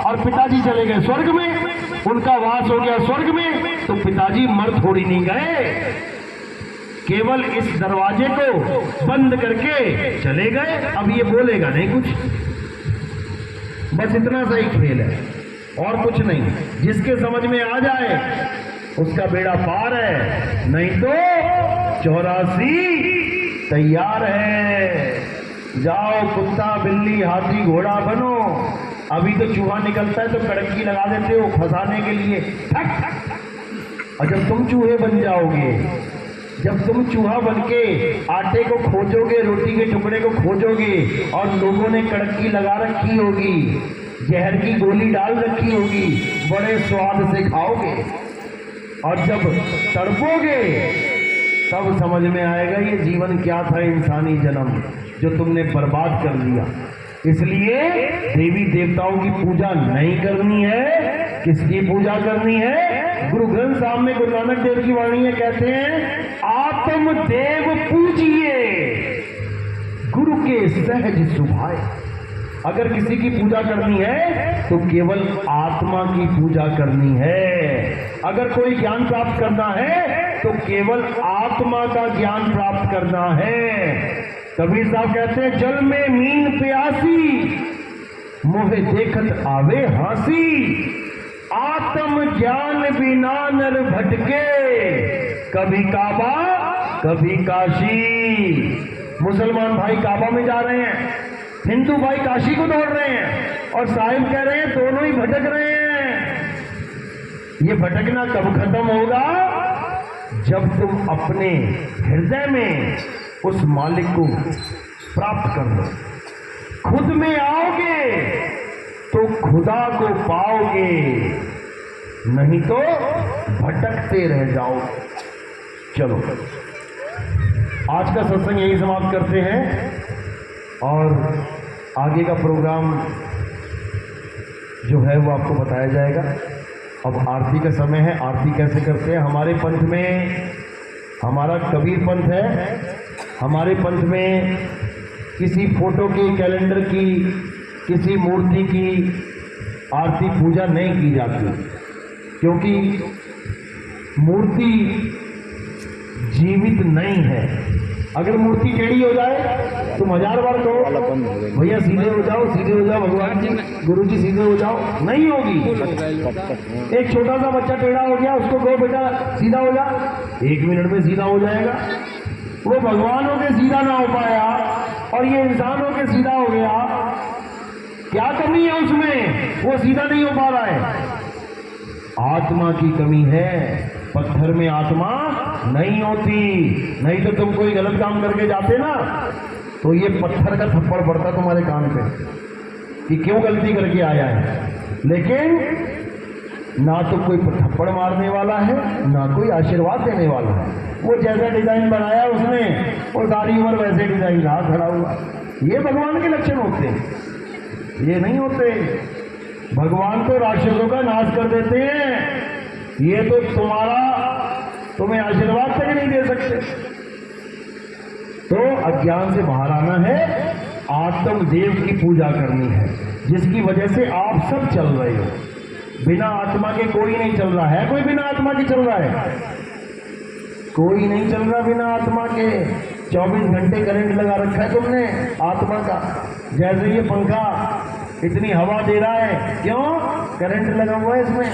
और पिताजी चले गए स्वर्ग में, उनका वास हो गया स्वर्ग में। तो पिताजी मर थोड़ी नहीं गए, केवल इस दरवाजे को बंद करके चले गए। अब ये बोलेगा नहीं कुछ, बस इतना सा ही खेल है और कुछ नहीं। जिसके समझ में आ जाए उसका बेड़ा पार है, नहीं तो 84 तैयार है। जाओ कुत्ता बिल्ली हाथी घोड़ा बनो। अभी तो चूहा निकलता है तो कड़की लगा देते हो फंसाने के लिए, ठक ठक। और जब तुम चूहे बन जाओगे, जब तुम चूहा बनके आटे को खोजोगे, रोटी के टुकड़े को खोजोगे और लोगों ने कड़की लगा रखी होगी, जहर की गोली डाल रखी होगी, बड़े स्वाद से खाओगे और जब तड़पोगे तब समझ में आएगा ये जीवन क्या था, इंसानी जन्म जो तुमने बर्बाद कर दिया। इसलिए देवी देवताओं की पूजा नहीं करनी है। किसकी पूजा करनी है? गुरु ग्रंथ साहब में गुरु नानक देव की वाणी है, कहते हैं आत्म देव पूजिए गुरु के सहज सुभाए। अगर किसी की पूजा करनी है तो केवल आत्मा की पूजा करनी है। अगर कोई ज्ञान प्राप्त करना है तो केवल आत्मा का ज्ञान प्राप्त करना है। कबीर साहब कहते हैं जल में मीन प्यासी, मोहे देखत आवे हासी, आत्म ज्ञान बिना नर भटके, कभी काबा कभी काशी। मुसलमान भाई काबा में जा रहे हैं, हिंदू भाई काशी को दौड़ रहे हैं और साहिब कह रहे हैं दोनों ही भटक रहे हैं। ये भटकना कब खत्म होगा? जब तुम अपने हृदय में उस मालिक को प्राप्त कर लो, खुद में आओगे तो खुदा को पाओगे, नहीं तो भटकते रह जाओ। चलो आज का सत्संग यही समाप्त करते हैं और आगे का प्रोग्राम जो है वो आपको बताया जाएगा। अब आरती का समय है, आरती कैसे करते हैं। हमारे पंथ में, हमारा कबीर पंथ है, हमारे पंथ में किसी फोटो की, कैलेंडर की, किसी मूर्ति की आरती पूजा नहीं की जाती, क्योंकि मूर्ति जीवित नहीं है। अगर मूर्ति टेढ़ी हो जाए तुम 1000 बार कहो भैया सीधे हो जाओ, सीधे हो जाओ, भगवान जी गुरु जी सीधे हो जाओ, नहीं होगी। एक छोटा सा बच्चा टेढ़ा हो गया, उसको कहो बेटा सीधा हो जा, 1 मिनट में सीधा हो जाएगा। वो भगवानों के सीधा ना हो पाया और ये इंसानों के सीधा हो गया, क्या कमी है उसमें? वो सीधा नहीं हो पा रहा है। आत्मा की कमी है, पत्थर में आत्मा नहीं होती। नहीं तो तुम कोई गलत काम करके जाते ना तो ये पत्थर का थप्पड़ पड़ता तुम्हारे कान पे कि क्यों गलती करके आया है। लेकिन ना तो कोई थप्पड़ मारने वाला है, ना कोई आशीर्वाद देने वाला है। वो जैसा डिजाइन बनाया उसने, वो सारी उम्र वैसे डिजाइन रहा खड़ा हुआ। ये भगवान के लक्षण होते हैं, ये नहीं होते। भगवान तो राक्षसों का नाश कर देते हैं, ये तो तुम्हें आशीर्वाद तक नहीं दे सकते। तो अज्ञान से बाहर आना है, आत्म देव की पूजा करनी है, जिसकी वजह से आप सब चल रहे हो। बिना आत्मा के कोई नहीं चल रहा है। कोई बिना आत्मा के चल रहा है? कोई नहीं चल रहा बिना आत्मा के। 24 घंटे करंट लगा रखा है तुमने आत्मा का। जैसे ये पंखा इतनी हवा दे रहा है, क्यों? करंट लगा हुआ है इसमें।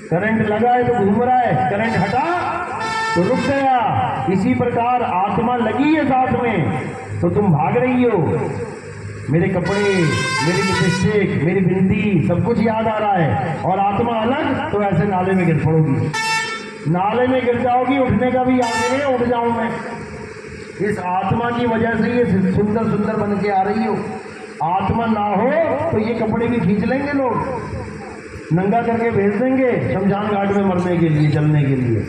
करंट लगा है तो घूम रहा है, करंट हटा तो रुक गया। इसी प्रकार आत्मा लगी है साथ में तो तुम भाग रही हो। मेरे कपड़े, मेरी लिपस्टिक, मेरी बिंदी, सब कुछ याद आ रहा है, और आत्मा अलग तो ऐसे नाले में गिर पड़ोगी। नाले में गिर जाओगी, उठने का भी याद नहीं है, उठ जाऊं मैं। इस आत्मा की वजह से ये सुंदर सुंदर बन के आ रही हो। आत्मा ना हो तो ये कपड़े भी खींच लेंगे लोग, नंगा करके भेज देंगे शमशान घाट में मरने के लिए, जलने के लिए।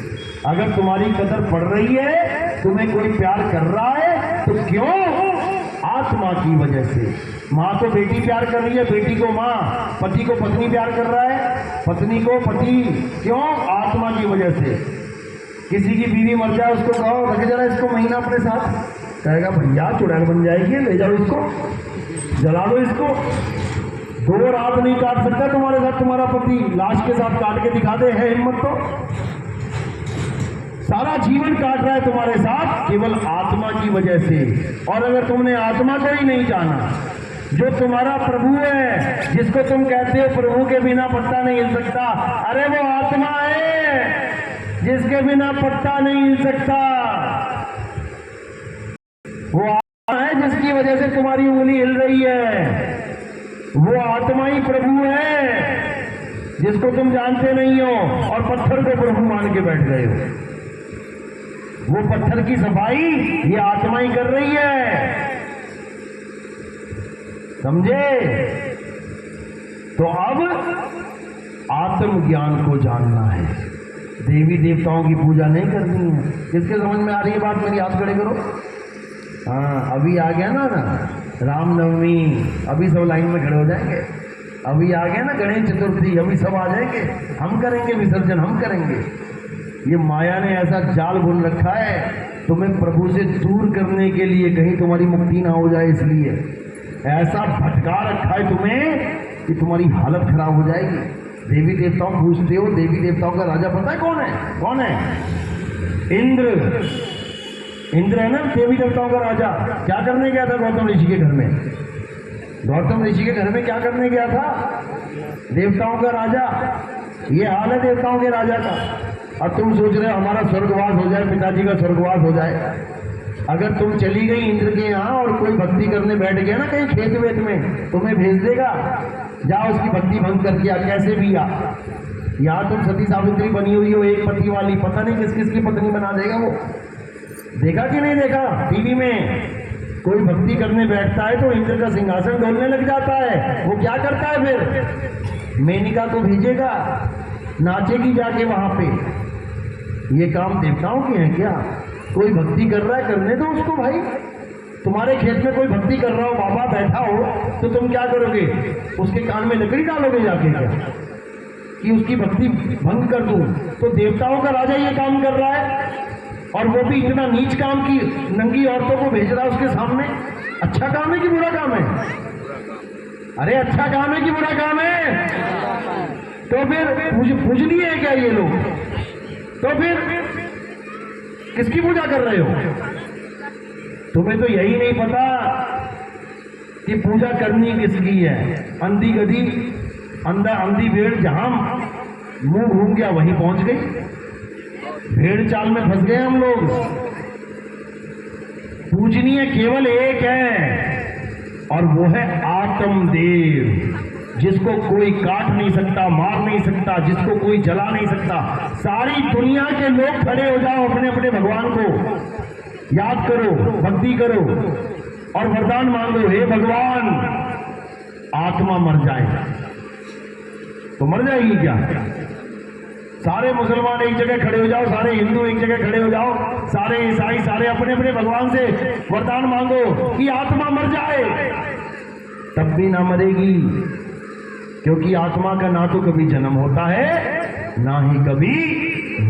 अगर तुम्हारी कदर पड़ रही है, तुम्हें कोई प्यार कर रहा है, तो क्यों? आत्मा की वजह से। माँ को बेटी प्यार कर रही है, बेटी को माँ, पति को पत्नी प्यार कर रहा है, पत्नी को पति, क्यों? आत्मा की वजह से। किसी की बीवी मर जाए, उसको कहो रखे जरा इसको महीना अपने साथ, कहेगा भैया चुड़ैल बन जाएगी, ले जाओ इसको, जला दो इसको। 2 रात नहीं काट सकता तुम्हारे साथ तुम्हारा पति, लाश के साथ काट के दिखा दे, है हिम्मत तो। सारा जीवन काट रहा है तुम्हारे साथ केवल आत्मा की वजह से। और अगर तुमने आत्मा को ही नहीं जाना, जो तुम्हारा प्रभु है, जिसको तुम कहते हो प्रभु के बिना पत्ता नहीं हिल सकता, अरे वो आत्मा है जिसके बिना पत्ता नहीं हिल सकता। वो आत्मा है जिसकी वजह से तुम्हारी उंगली हिल रही है। वो आत्मा ही प्रभु है जिसको तुम जानते नहीं हो और पत्थर को प्रभु मान के बैठ गए हो। वो पत्थर की सफाई ये आत्मा ही कर रही है, समझे? तो अब आत्मज्ञान को जानना है, देवी देवताओं की पूजा नहीं करनी है। किसके समझ में आ रही है बात? मेरी हाथ खड़े करो। हाँ, अभी आ गया ना रामनवमी, अभी सब लाइन में खड़े हो जाएंगे। अभी आ गया ना गणेश चतुर्थी, अभी सब आ जाएंगे। हम करेंगे विसर्जन, हम करेंगे। ये माया ने ऐसा जाल बुन रखा है तुम्हें प्रभु से दूर करने के लिए, कहीं तुम्हारी मुक्ति ना हो जाए, इसलिए ऐसा भटका रखा है तुम्हें कि तुम्हारी हालत खराब हो जाएगी। देवी देवताओं पूछते हो, देवी देवताओं का राजा पता है कौन है? कौन है? इंद्र। इंद्र है ना देवी देवताओं का राजा। क्या करने गया था गौतम ऋषि के घर में? गौतम ऋषि के घर में क्या करने गया था? देवताओं का राजा। ये हाल है देवताओं के राजा का। अब तुम सोच रहे हो हमारा स्वर्गवास हो जाए, पिताजी का स्वर्गवास हो जाए। अगर तुम चली गई इंद्र के यहाँ और कोई भक्ति करने बैठ गया ना कहीं खेत वेत में, तुम्हें भेज देगा, जाओ उसकी भक्ति भंग करके आ, कैसे भी आ। यहाँ तुम सती सावित्री बनी हुई हो, एक पति वाली, पता नहीं किस किस की पत्नी बना देगा वो। देखा कि नहीं देखा? टीवी में कोई भक्ति करने बैठता है तो इंद्र का सिंहासन डोलने लग जाता है। वो क्या करता है फिर? मेनका को भेजेगा, नाचेगी जाके वहां पे। ये काम देवताओं के हैं क्या? कोई भक्ति कर रहा है, करने दो उसको भाई। तुम्हारे खेत में कोई भक्ति कर रहा हो, बाबा बैठा हो, तो तुम क्या करोगे? उसके कान में लकड़ी डालोगे जाके क्या कि उसकी भक्ति भंग कर दूं? तो देवताओं का राजा ये काम कर रहा है, और वो भी इतना नीच काम की नंगी औरतों को भेज रहा है उसके सामने। अच्छा काम है कि बुरा काम है? अरे अच्छा काम है कि बुरा काम है? तो फिर पूजनीय है क्या ये लोग? तो फिर किसकी पूजा कर रहे हो? तुम्हें तो यही नहीं पता कि पूजा करनी किसकी है। अंधी गधी, अंधी भेड़ जहां मुंह घूम गया वहीं पहुंच गई। भेड़ चाल में फंस गए हम लोग। पूजनीय केवल एक है और वो है आत्मदेव, जिसको कोई काट नहीं सकता, मार नहीं सकता, जिसको कोई जला नहीं सकता। सारी दुनिया के लोग खड़े हो जाओ, अपने अपने भगवान को याद करो, भक्ति करो और वरदान मांगो, हे भगवान आत्मा मर जाए। तो मर जाएगी क्या? सारे मुसलमान एक जगह खड़े हो जाओ, सारे हिंदू एक जगह खड़े हो जाओ, सारे ईसाई, सारे अपने अपने भगवान से वरदान मांगो कि आत्मा मर जाए। तब भी ना मरेगी, क्योंकि आत्मा का ना तो कभी जन्म होता है ना ही कभी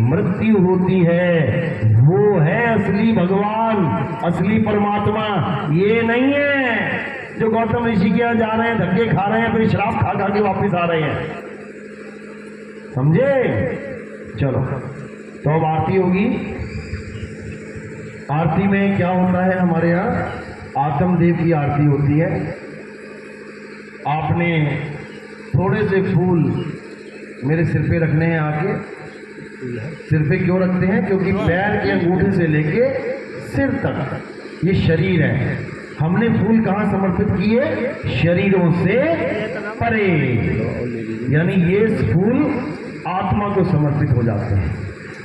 मृत्यु होती है। वो है असली भगवान, असली परमात्मा। ये नहीं है जो गौतम ऋषि के यहाँ जा रहे हैं, धक्के खा रहे हैं, फिर शराब खा खा के वापिस आ रहे हैं। समझे? चलो, तो अब आरती होगी। आरती में क्या होता है? हमारे यहाँ आत्मदेव की आरती होती है। आपने थोड़े से फूल मेरे सिर पे रखने हैं आके। सिर पे क्यों रखते हैं? क्योंकि पैर के अंगूठे से लेके सिर तक ये शरीर है। हमने फूल कहाँ समर्पित किए? शरीरों से परे, यानी ये फूल आत्मा को समर्पित हो जाते हैं।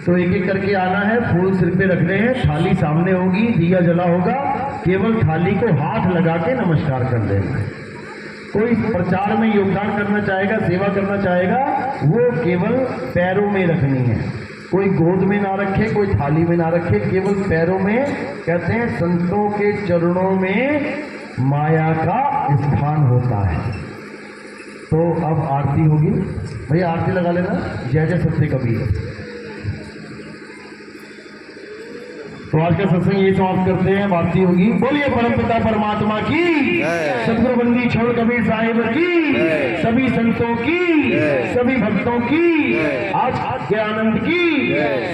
तो एक एक करके आना है, फूल सिर पे रखने हैं, थाली सामने होगी, दिया जला होगा, केवल थाली को हाथ लगा के नमस्कार कर देना है। कोई प्रचार में योगदान करना चाहेगा, सेवा करना चाहेगा, वो केवल पैरों में रखनी है। कोई गोद में ना रखे, कोई थाली में ना रखे, केवल पैरों में। कहते हैं संतों के चरणों में माया का स्थान होता है। तो अब आरती होगी। भैया आरती लगा लेना, जय जय सत्य कबीर। तो आज का सत्संग ये समाप्त करते हैं, आरती होगी। बोलिए परमपिता परमात्मा की, सतगुरुबंदी छोड़ कबीर साहिब की, सभी संतों की, सभी भक्तों की, आज के आनंद की,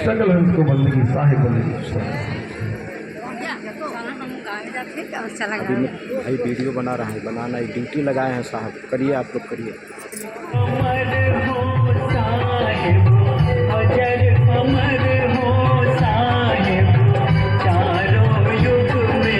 सकल हंस को बंदगी साहिब बंदगी। अभी भाई वीडियो बना रहा है, बनाना एक ड्यूटी लगाए हैं साहब, करिए आप लोग करिए। चारों युग में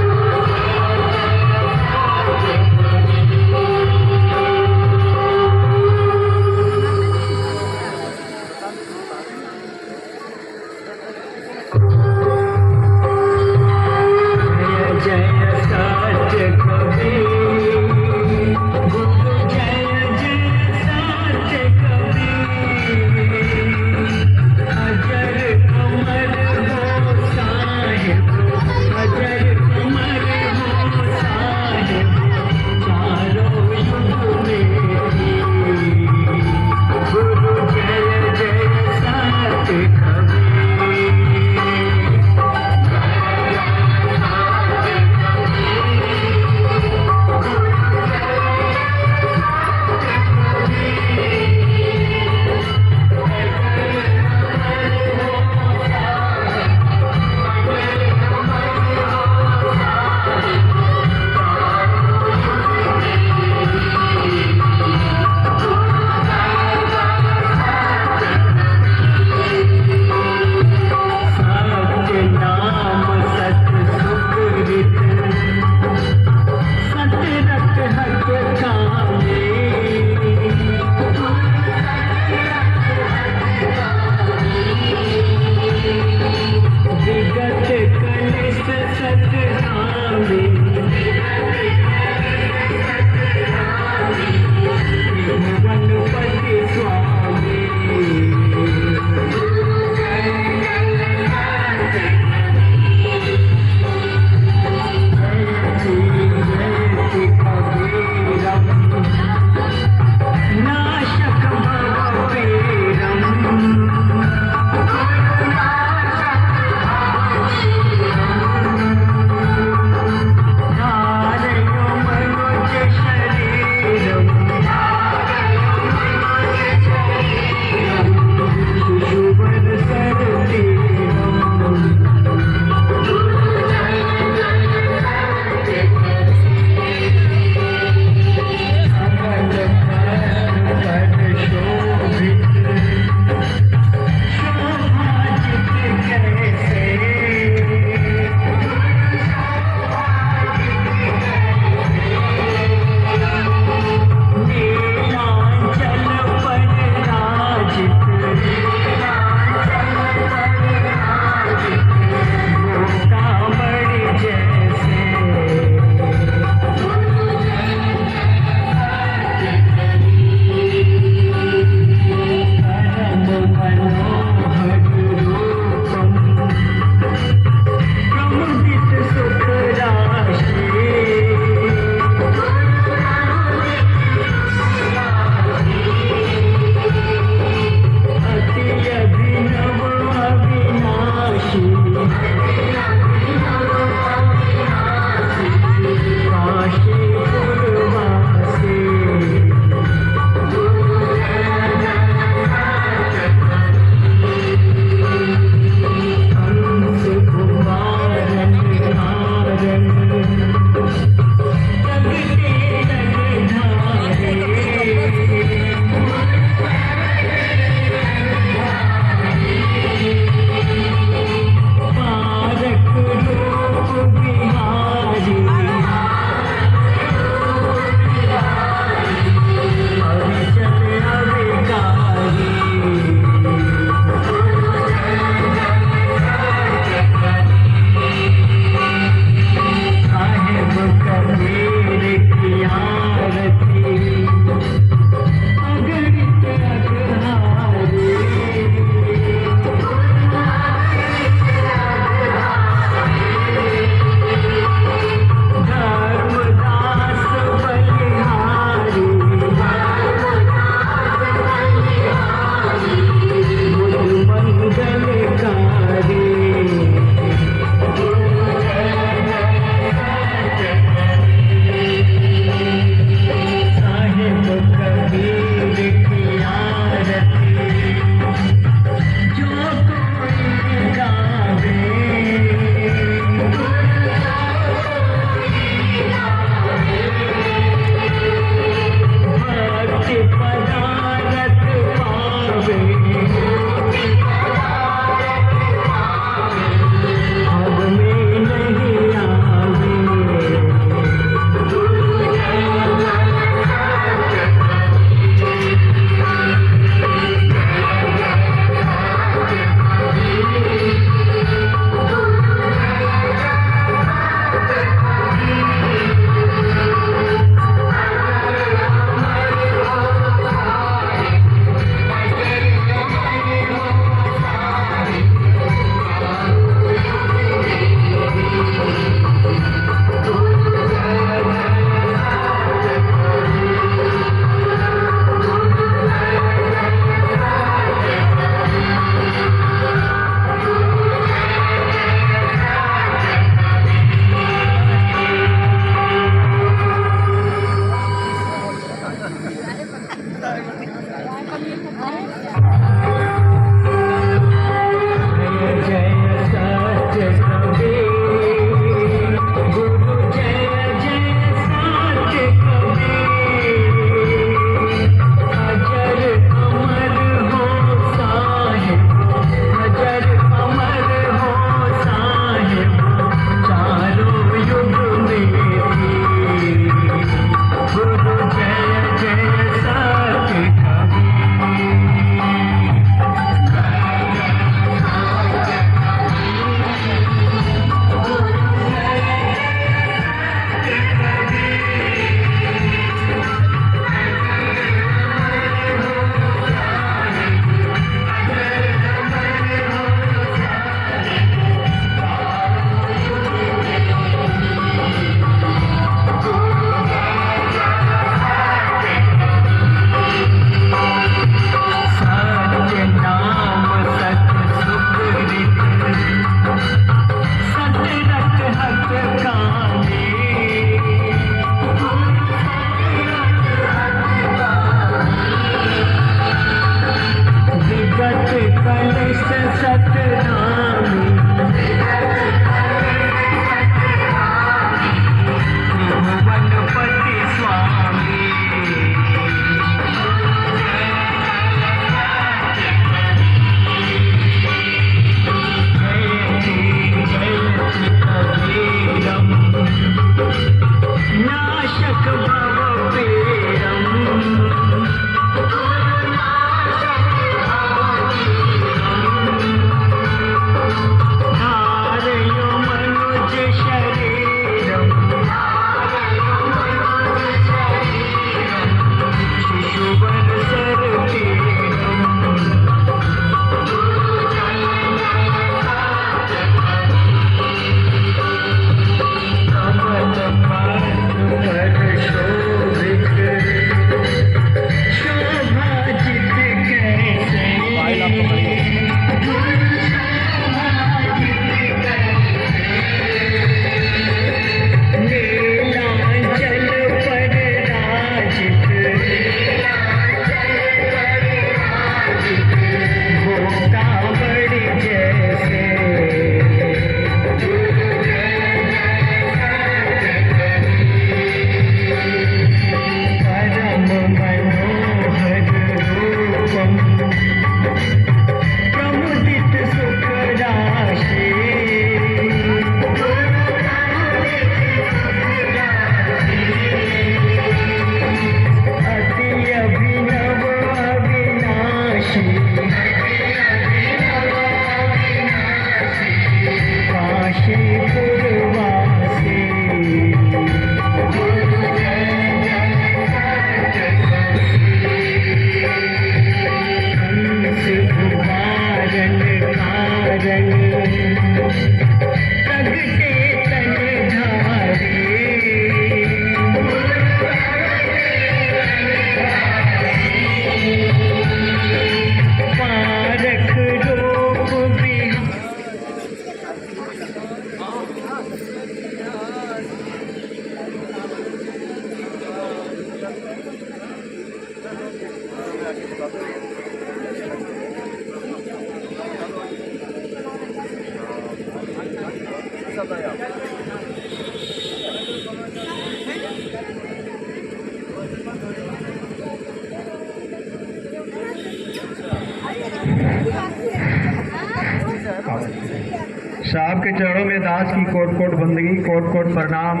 साहब के चरणों में दास की कोट कोट बंदगी, कोट कोट प्रणाम।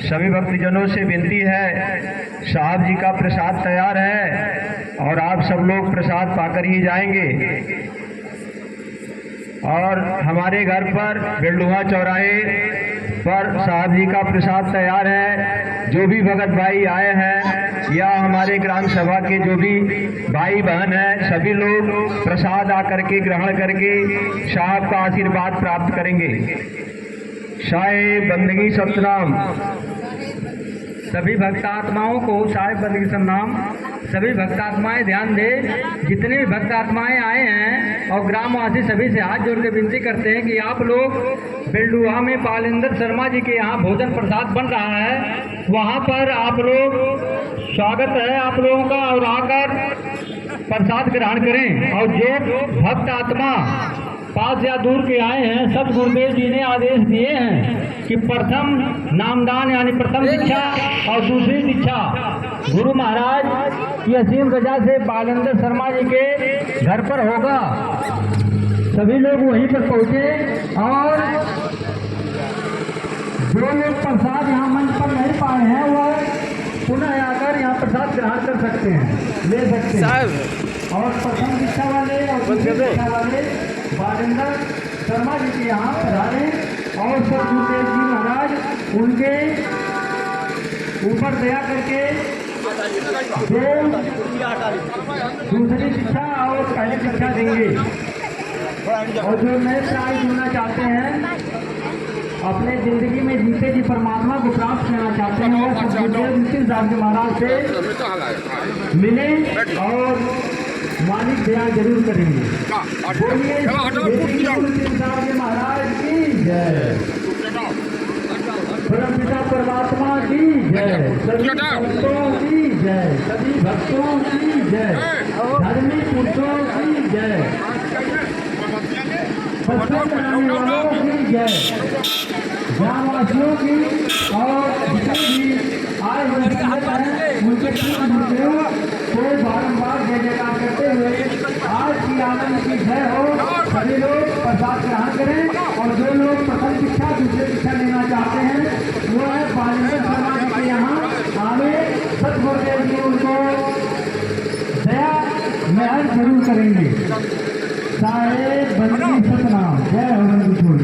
सभी भक्तजनों से विनती है, साहब जी का प्रसाद तैयार है और आप सब लोग प्रसाद पाकर ही जाएंगे। और हमारे घर पर बिरडुआ चौराहे पर साहब जी का प्रसाद तैयार है। जो भी भगत भाई आए हैं या हमारे ग्राम सभा के जो भी भाई बहन हैं, सभी लोग प्रसाद आकर के ग्रहण करके साहब का आशीर्वाद प्राप्त करेंगे। साहेब बंदगी सतनाम। सभी भक्तात्माओं को साहेब बंदगी सतनाम। सभी भक्तात्माएं ध्यान दें, जितने भी भक्तात्माएं आए हैं और ग्रामवासी सभी से हाथ जोड़ के विनती करते हैं कि आप लोग बिरडुआ में बालेंद्र शर्मा जी के यहाँ भोजन प्रसाद बन रहा है, वहाँ पर आप लोग स्वागत है आप लोगों का, और आकर प्रसाद ग्रहण करें। और जो भक्त आत्मा पास या दूर के आए हैं, सब गुरुदेव जी ने आदेश दिए हैं कि प्रथम नामदान यानी प्रथम दीक्षा और दूसरी दीक्षा गुरु महाराज की असीम रजा से बालेंद्र शर्मा जी के घर पर होगा। सभी लोग वहीं पर पहुंचे और जो लोग प्रसाद यहाँ मंच पर नहीं पाए हैं वह पुनः आकर यहाँ प्रसाद ग्रहण कर सकते हैं, ले सकते हैं। और प्रथम दीक्षा वाले और दूसरी दीक्षा वाले बालेंद्र शर्मा जी के यहाँ पधारे और सब गुरुदेव जी महाराज उनके ऊपर दया करके दूसरी शिक्षा और पहली शिक्षा देंगे। और जो नए प्राय जुड़ना चाहते हैं, अपने जिंदगी में जीते जी परमात्मा को प्राप्त करना चाहते हैं, वो सब गुरुदेव नितिन साहब जी महाराज से मिले और मालिक दया जरूर करेंगे। बोलिए नितिन साहब जी महाराज की जय, परम पिता परमात्मा की जय, सभी भक्तों की जय, सभी भक्तों की जय, धर्मी पुरुषों की जय, सत्संग कराने वालों की जय, ग्रामवासियों की और जितने भी आए हुए संगत हैं उनके पूर्ण गुरुदेव को बारंबार जय जयकार करते हुए आज की आनंद की जय हो। सभी लोग प्रसाद ग्रहण करें और जो लोग प्रथम शिक्षा दूसरी शिक्षा लेना चाहते हैं वो है बालेंद्र शर्मा जी के यहाँ आवे, सतगुरुदेव जी उनको दया महल जरूर करेंगे। साहेब बंदगी सतनाम। जय हो बंदी छोड़।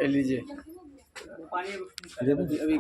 लीजिए दे दो अभी